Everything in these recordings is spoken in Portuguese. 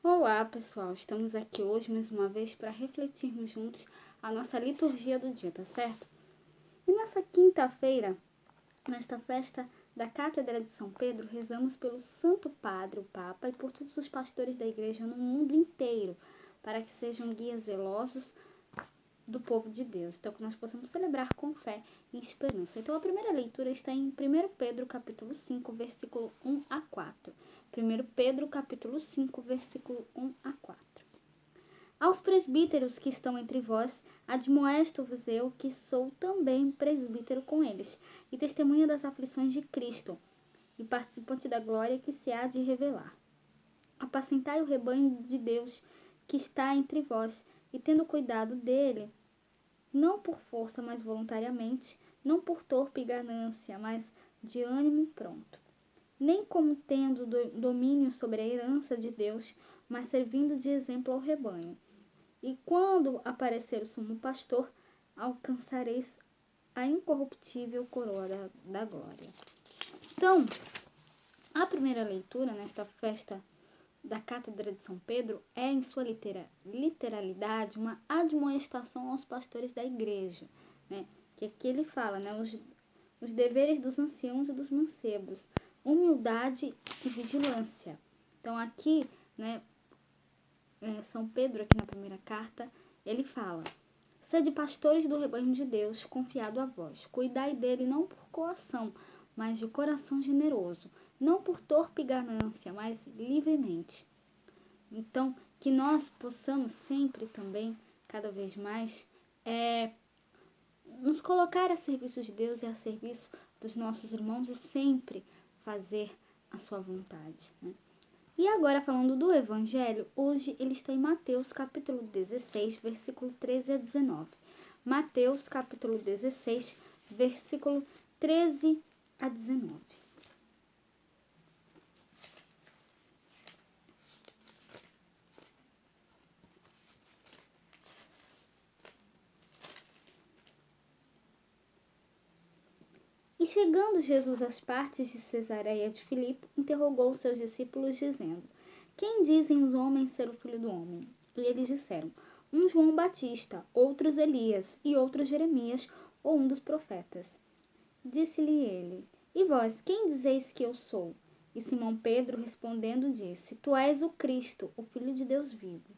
Olá, pessoal! Estamos aqui hoje mais uma vez para refletirmos juntos a nossa liturgia do dia, tá certo? E nessa quinta-feira, nesta festa da Cátedra de São Pedro, rezamos pelo Santo Padre, o Papa, e por todos os pastores da Igreja no mundo inteiro, para que sejam guias zelosos do povo de Deus. Então, que nós possamos celebrar com fé e esperança. Então, a primeira leitura está em 1 Pedro, capítulo 5, versículo 1 a 4. 1 Pedro, capítulo 5, versículo 1 a 4. Aos presbíteros que estão entre vós, admoesto-vos eu, que sou também presbítero com eles, e testemunha das aflições de Cristo, e participante da glória que se há de revelar. Apacentai o rebanho de Deus que está entre vós, e tendo cuidado dele, não por força, mas voluntariamente, não por torpe ganância, mas de ânimo pronto. Nem como tendo domínio sobre a herança de Deus, mas servindo de exemplo ao rebanho. E quando aparecer o sumo pastor, alcançareis a incorruptível coroa da glória. Então, a primeira leitura nesta festa da Cátedra de São Pedro é, em sua literalidade, uma admoestação aos pastores da igreja, né? Que aqui ele fala, né? Os deveres dos anciãos e dos mancebos, humildade e vigilância. Então aqui, né, São Pedro, aqui na primeira carta, ele fala: sede pastores do rebanho de Deus, confiado a vós. Cuidai dele não por coação, mas de coração generoso, não por torpe ganância, mas livremente. Então, que nós possamos sempre também, cada vez mais, nos colocar a serviço de Deus e a serviço dos nossos irmãos e sempre fazer a sua vontade, né? E agora, falando do Evangelho, hoje ele está em Mateus, capítulo 16, versículo 13 a 19. Mateus, capítulo 16, versículo 13 a 19. E chegando Jesus às partes de Cesareia de Filipe, interrogou os seus discípulos, dizendo: quem dizem os homens ser o Filho do Homem? E eles disseram: um João Batista, outros Elias, e outros Jeremias, ou um dos profetas. Disse-lhe ele: e vós, quem dizeis que eu sou? E Simão Pedro, respondendo, disse: tu és o Cristo, o Filho de Deus vivo.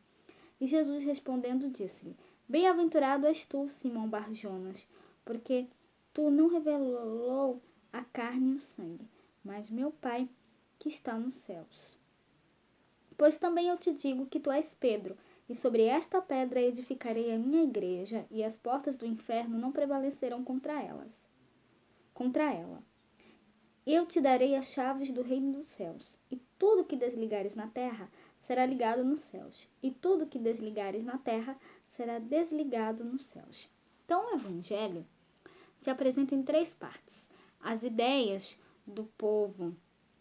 E Jesus, respondendo, disse-lhe: bem-aventurado és tu, Simão Bar-Jonas, porque tu não revelou a carne e o sangue, mas meu Pai que está nos céus. Pois também eu te digo que tu és Pedro, e sobre esta pedra edificarei a minha igreja, e as portas do inferno não prevalecerão contra ela. Eu te darei as chaves do reino dos céus, e tudo que desligares na terra será ligado nos céus, e tudo que desligares na terra será desligado nos céus. Então, o Evangelho se apresenta em três partes: as ideias do povo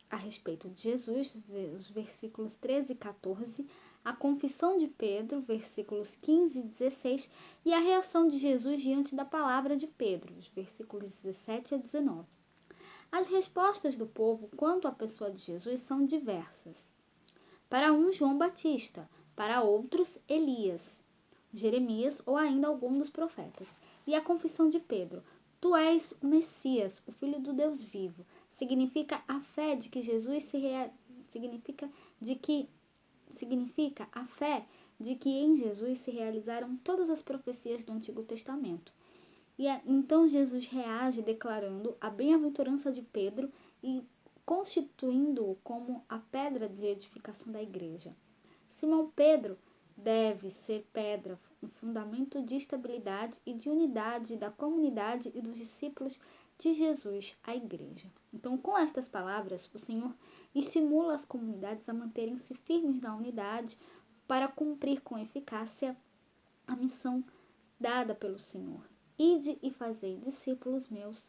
a respeito de Jesus, os versículos 13 e 14, a confissão de Pedro, versículos 15 e 16, e a reação de Jesus diante da palavra de Pedro, os versículos 17 a 19. As respostas do povo quanto à pessoa de Jesus são diversas. Para uns, João Batista, para outros, Elias, Jeremias ou ainda algum dos profetas. E a confissão de Pedro: tu és o Messias, o Filho do Deus vivo. Significa a fé de que Jesus significa a fé de que em Jesus se realizaram todas as profecias do Antigo Testamento. Então Jesus reage declarando a bem-aventurança de Pedro e constituindo-o como a pedra de edificação da igreja. Simão Pedro deve ser pedra, um fundamento de estabilidade e de unidade da comunidade e dos discípulos de Jesus, a igreja. Então, com estas palavras, o Senhor estimula as comunidades a manterem-se firmes na unidade para cumprir com eficácia a missão dada pelo Senhor. Ide e fazei discípulos meus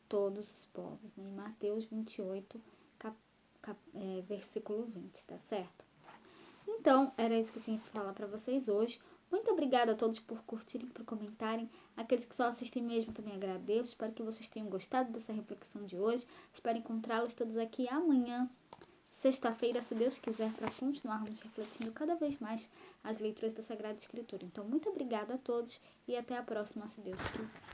todos os povos. Né? Em Mateus 28, versículo 20, tá certo? Então, era isso que eu tinha que falar para vocês hoje. Muito obrigada a todos por curtirem, por comentarem. Aqueles que só assistem mesmo também agradeço. Espero que vocês tenham gostado dessa reflexão de hoje. Espero encontrá-los todos aqui amanhã, sexta-feira, se Deus quiser, para continuarmos refletindo cada vez mais as leituras da Sagrada Escritura. Então, muito obrigada a todos e até a próxima, se Deus quiser.